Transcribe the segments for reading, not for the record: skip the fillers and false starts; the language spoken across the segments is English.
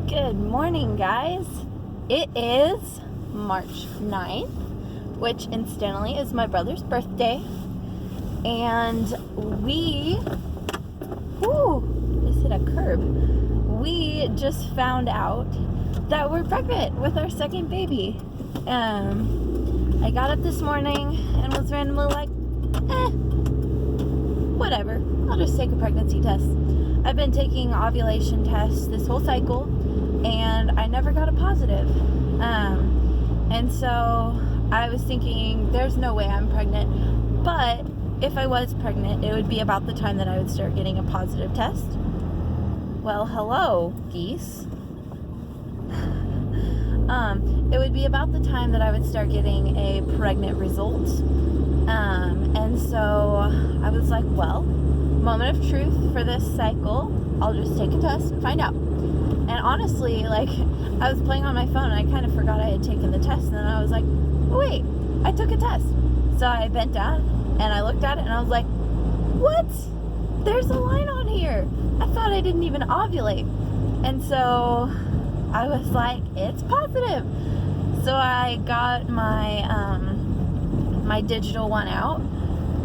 Good morning, guys. It is March 9th, which incidentally is my brother's birthday. And just hit a curb. We just found out that we're pregnant with our second baby. I got up this morning and was randomly like, whatever, I'll just take a pregnancy test. I've been taking ovulation tests this whole cycle, and I never got a positive. And so I was thinking, there's no way I'm pregnant. But if I was pregnant, it would be about the time that I would start getting a positive test. Well, hello, geese. It would be about the time that I would start getting a pregnant result. And so I was like, well, moment of truth for this cycle, I'll just take a test and find out. And honestly, like, I was playing on my phone and I kind of forgot I had taken the test, and then I was like, oh wait, I took a test. So I bent down and I looked at it and I was like, what? There's a line on here. I thought I didn't even ovulate. And so I was like, it's positive. So I got my digital one out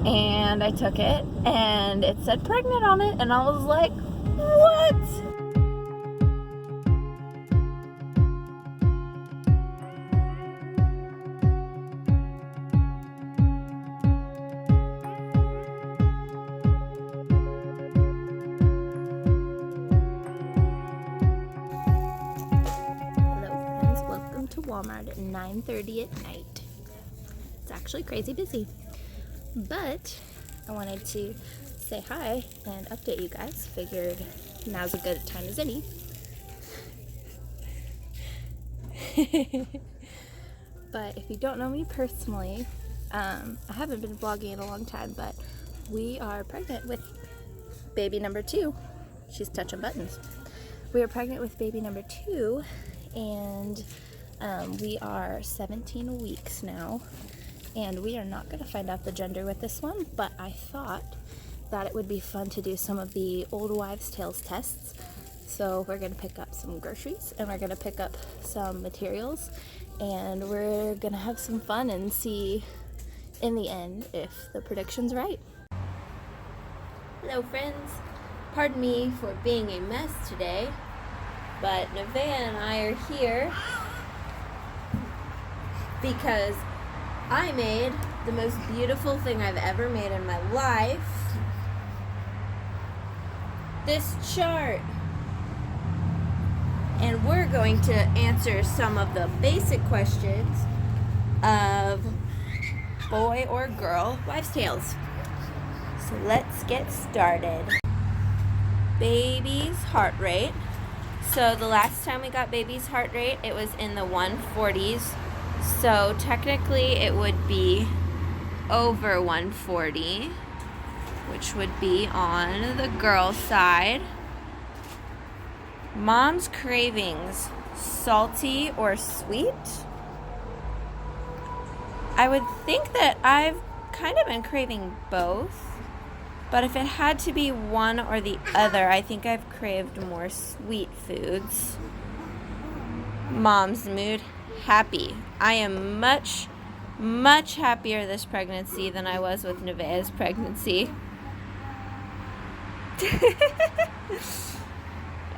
and I took it and it said pregnant on it, and I was like, what? To Walmart at 9:30 at night. It's actually crazy busy, but I wanted to say hi and update you guys. Figured now's a good time as any. But if you don't know me personally, I haven't been vlogging in a long time, but we are pregnant with baby number 2. She's touching buttons. We are pregnant with baby number 2, and we are 17 weeks now, and we are not going to find out the gender with this one, but I thought that it would be fun to do some of the old wives' tales tests. So we're going to pick up some groceries, and we're going to pick up some materials, and we're going to have some fun and see in the end if the prediction's right. Hello, friends. Pardon me for being a mess today, but Nevaeh and I are here because I made the most beautiful thing I've ever made in my life. This chart. And we're going to answer some of the basic questions of boy or girl wives' tales. So let's get started. Baby's heart rate. So the last time we got baby's heart rate, it was in the 140s. So technically it would be over 140, which would be on the girl side. Mom's cravings, salty or sweet? I would think that I've kind of been craving both, but if it had to be one or the other, I think I've craved more sweet foods. Mom's mood, happy. I am much, much happier this pregnancy than I was with Nevaeh's pregnancy.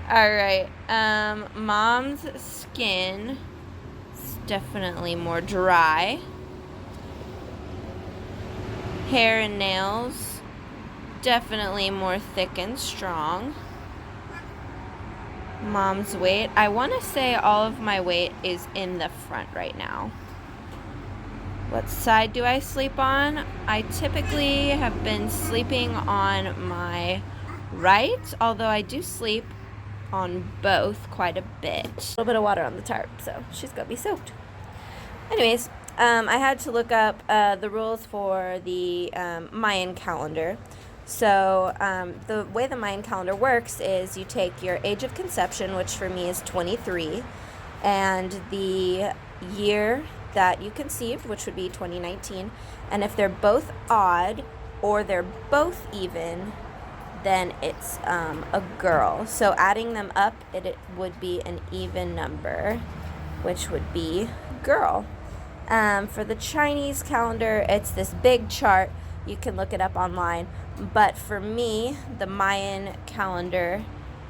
Alright, Mom's skin is definitely more dry. Hair and nails, definitely more thick and strong. Mom's weight, I want to say all of my weight is in the front right now. What side do I sleep on? I typically have been sleeping on my right, although I do sleep on both quite a bit. A little bit of water on the tarp, so she's gonna be soaked. Anyways, I had to look up the rules for the Mayan calendar. So the way the Mayan calendar works is you take your age of conception, which for me is 23, and the year that you conceived, which would be 2019, and if they're both odd or they're both even, then it's a girl. So adding them up, it would be an even number, which would be girl. For the Chinese calendar, it's this big chart. You can look it up online. But for me, the Mayan calendar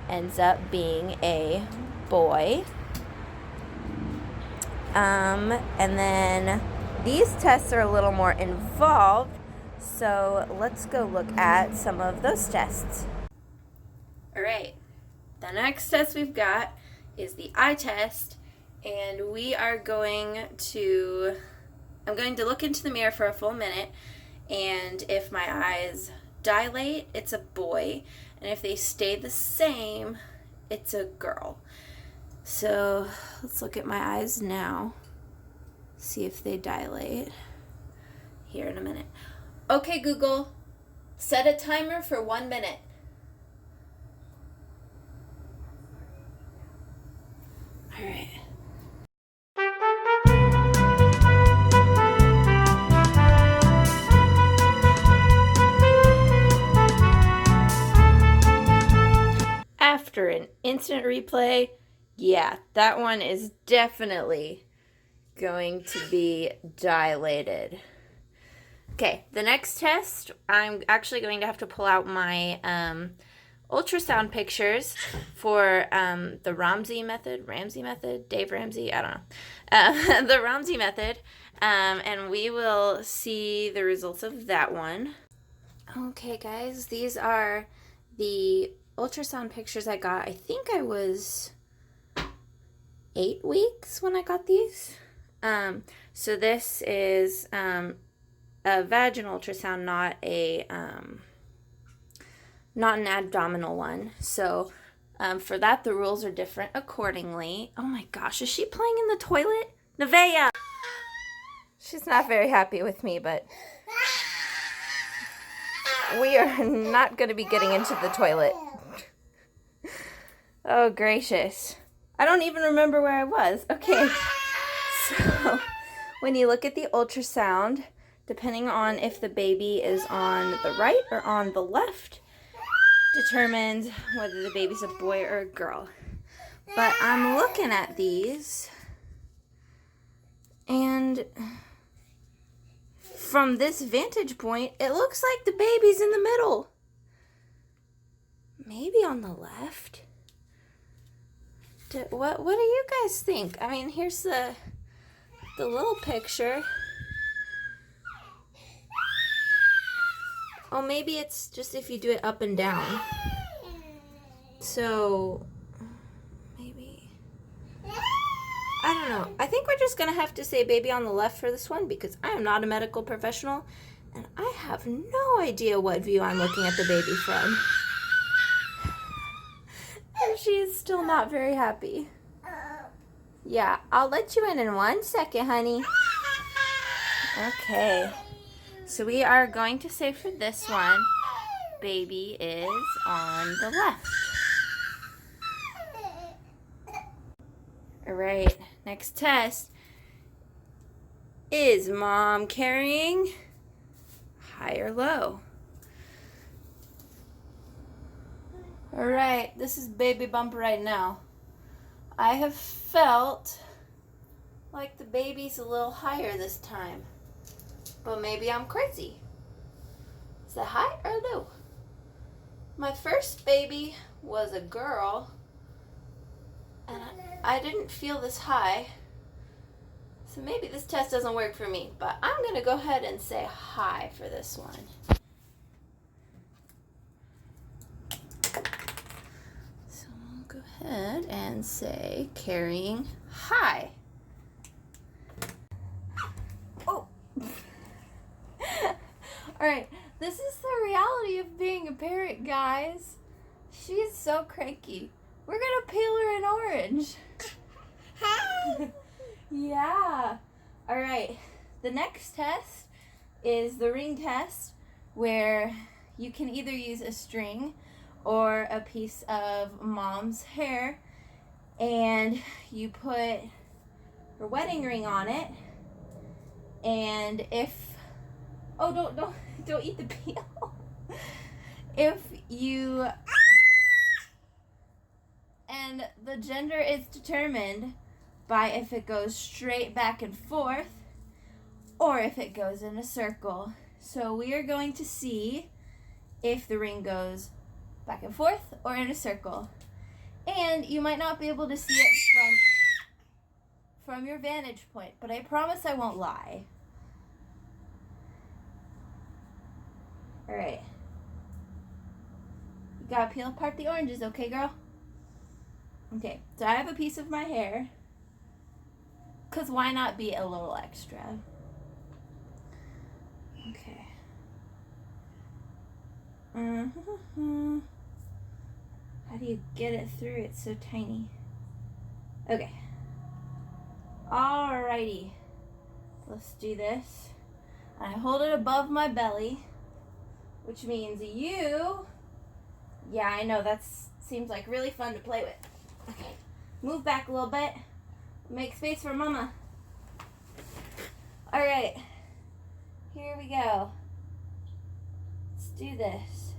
ends up being a boy. And then these tests are a little more involved. So let's go look at some of those tests. All right. The next test we've got is the eye test. And I'm going to look into the mirror for a full minute, and if my eyes dilate, it's a boy, and if they stay the same, it's a girl. So let's look at my eyes now, see if they dilate here in a minute. Okay, Google, set a timer for 1 minute. All right. After an instant replay, yeah, that one is definitely going to be dilated. Okay, the next test, I'm actually going to have to pull out my ultrasound pictures for the Ramsey method, Dave Ramsey, I don't know, the Ramsey method, and we will see the results of that one. Okay, guys, these are the ultrasound pictures I got. I think I was 8 weeks when I got these. So this is a vaginal ultrasound, not an abdominal one. So for that, the rules are different accordingly. Oh my gosh, is she playing in the toilet? Nevaeh! She's not very happy with me, but we are not going to be getting into the toilet. Oh, gracious. I don't even remember where I was. Okay. So, when you look at the ultrasound, depending on if the baby is on the right or on the left, determines whether the baby's a boy or a girl. But I'm looking at these, and from this vantage point, it looks like the baby's in the middle. Maybe on the left. What do you guys think? I mean, here's the little picture. Oh, maybe it's just if you do it up and down. So, maybe. I don't know. I think we're just going to have to say baby on the left for this one because I am not a medical professional and I have no idea what view I'm looking at the baby from. And she is still not very happy. Yeah, I'll let you in 1 second, honey. Okay. So we are going to say for this one, baby is on the left. All right, next test. Is mom carrying high or low? All right, this is baby bump right now. I have felt like the baby's a little higher this time, but maybe I'm crazy. Is that high or low? My first baby was a girl, and I didn't feel this high, so maybe this test doesn't work for me, but I'm gonna go ahead and say high for this one. Go ahead and say carrying high. Oh. All right, this is the reality of being a parent, guys. She's so cranky. We're gonna peel her an orange. Yeah. All right, the next test is the ring test, where you can either use a string or a piece of mom's hair, and you put her wedding ring on it, and if don't eat the peel. if you, and the gender is determined by if it goes straight back and forth or if it goes in a circle. So we are going to see if the ring goes back and forth or in a circle. And you might not be able to see it from your vantage point, but I promise I won't lie. All right. You gotta peel apart the oranges, okay, girl? Okay, so I have a piece of my hair, because why not be a little extra? Okay. How do you get it through? It's so tiny. Okay. Alrighty. Let's do this. I hold it above my belly, which means you... Yeah, I know, that seems like really fun to play with. Okay. Move back a little bit. Make space for mama. Alright. Here we go. Let's do this.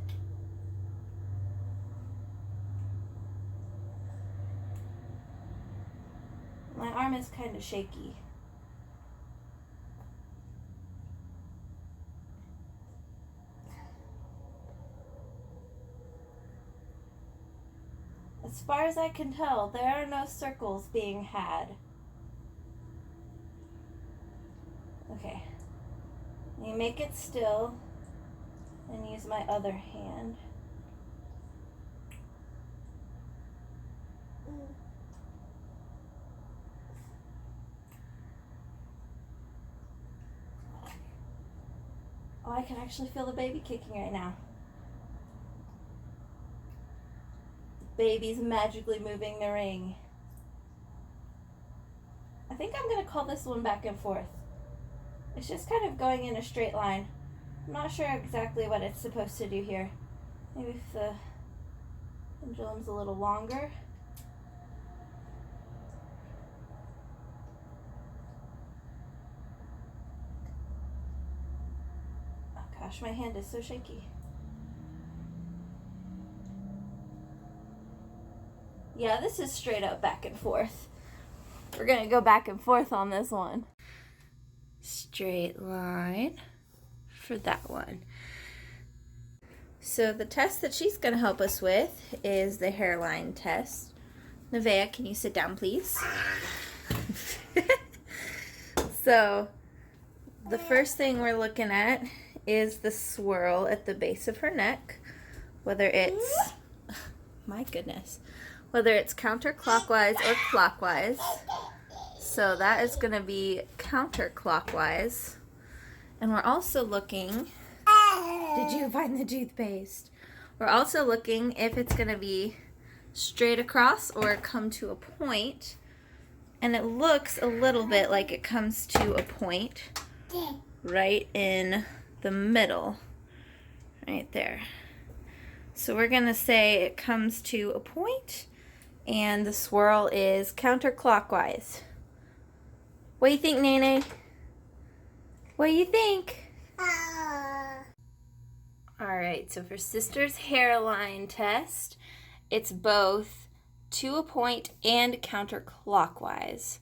My arm is kind of shaky. As far as I can tell, there are no circles being had. Okay. Let me make it still and use my other hand. Oh, I can actually feel the baby kicking right now. The baby's magically moving the ring. I think I'm going to call this one back and forth. It's just kind of going in a straight line. I'm not sure exactly what it's supposed to do here. Maybe if the pendulum's a little longer. Oh gosh, my hand is so shaky. Yeah, this is straight up back and forth. We're gonna go back and forth on this one. Straight line for that one. So the test that she's gonna help us with is the hairline test. Nevaeh, can you sit down, please? So the first thing we're looking at is the swirl at the base of her neck, whether it's, my goodness, whether it's counterclockwise or clockwise. So that is going to be counterclockwise. And we're also looking, did you find the toothpaste? We're also looking if it's going to be straight across or come to a point. And it looks a little bit like it comes to a point right in the middle, right there. So we're going to say it comes to a point and the swirl is counterclockwise. What do you think, Nene? What do you think? Alright, so for sister's hairline test, it's both to a point and counterclockwise.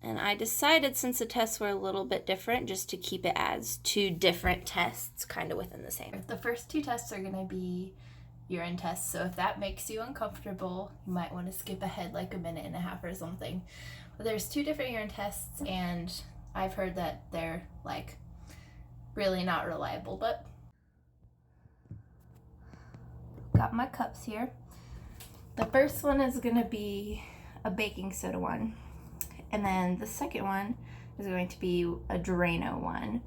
And I decided, since the tests were a little bit different, just to keep it as two different tests kind of within the same. The first two tests are going to be urine tests, so if that makes you uncomfortable, you might want to skip ahead like a minute and a half or something. But there's two different urine tests, and I've heard that they're like really not reliable, but got my cups here. The first one is going to be a baking soda one, and then the second one is going to be a Drano one.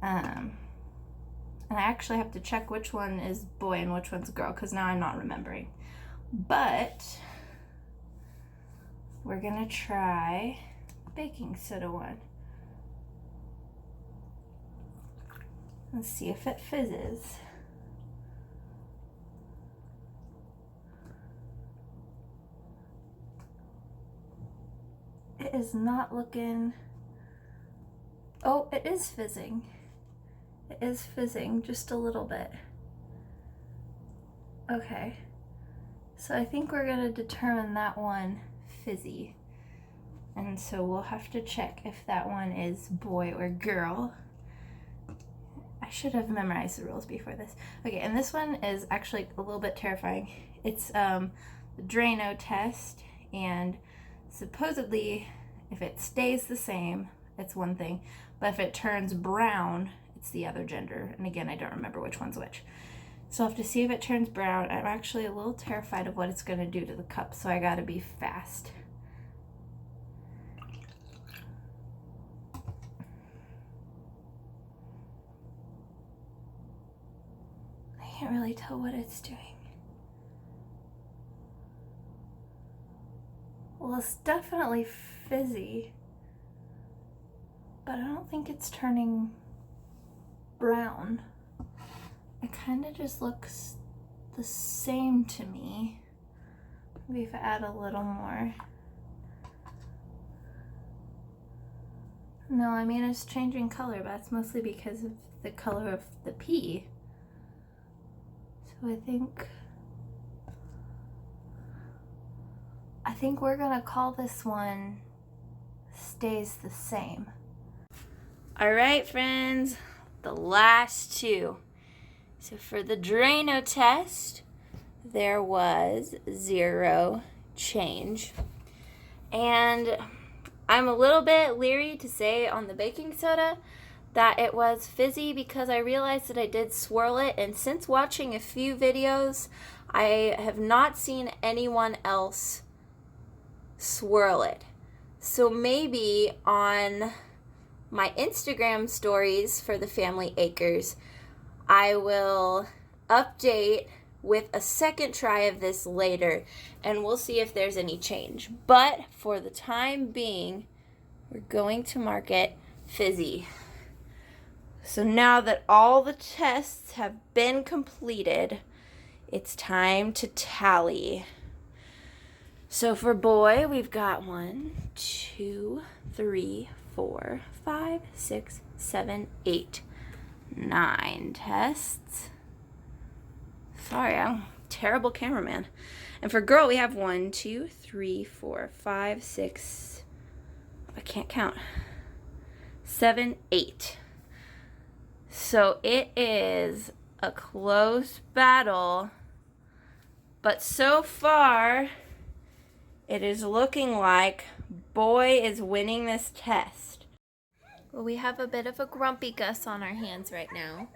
And I actually have to check which one is boy and which one's girl, because now I'm not remembering. But we're gonna try baking soda one. Let's see if it fizzes. It is not looking... Oh, it is fizzing. It is fizzing just a little bit. Okay, so I think we're gonna determine that one fizzy. And so we'll have to check if that one is boy or girl. I should have memorized the rules before this. Okay, and this one is actually a little bit terrifying. It's the Drano test, and supposedly if it stays the same, it's one thing, but if it turns brown, it's the other gender. And again, I don't remember which one's which. So I'll have to see if it turns brown. I'm actually a little terrified of what it's gonna do to the cup, so I gotta be fast. I can't really tell what it's doing. Well, it's definitely fizzy, but I don't think it's turning brown. It kind of just looks the same to me. Maybe if I add a little more. No, I mean it's changing color, but that's mostly because of the color of the pea. So I think we're gonna call this one stays the same. All right, friends, the last two. So for the Drano test, there was 0 change. And I'm a little bit leery to say on the baking soda that it was fizzy because I realized that I did swirl it, and since watching a few videos, I have not seen anyone else swirl it. So maybe on my Instagram stories for the Family Acres, I will update with a second try of this later, and we'll see if there's any change. But for the time being, we're going to mark it fizzy. So now that all the tests have been completed, it's time to tally. So for boy, we've got 1, 2, 3, 4, 5, 6, 7, 8, 9 tests. Sorry, I'm a terrible cameraman. And for girl, we have 1, 2, 3, 4, 5, 6, I can't count, 7, 8. So it is a close battle, but so far, it is looking like boy is winning this test. Well, we have a bit of a grumpy Gus on our hands right now.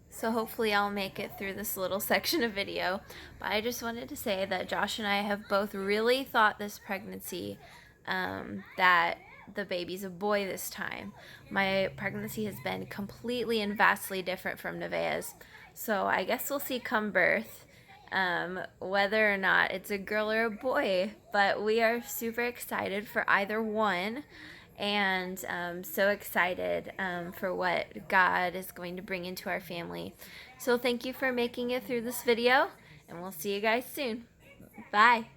So hopefully I'll make it through this little section of video. But I just wanted to say that Josh and I have both really thought this pregnancy that the baby's a boy this time. My pregnancy has been completely and vastly different from Nevaeh's. So I guess we'll see come birth whether or not it's a girl or a boy. But we are super excited for either one. And so excited for what God is going to bring into our family. So thank you for making it through this video, and we'll see you guys soon. Bye.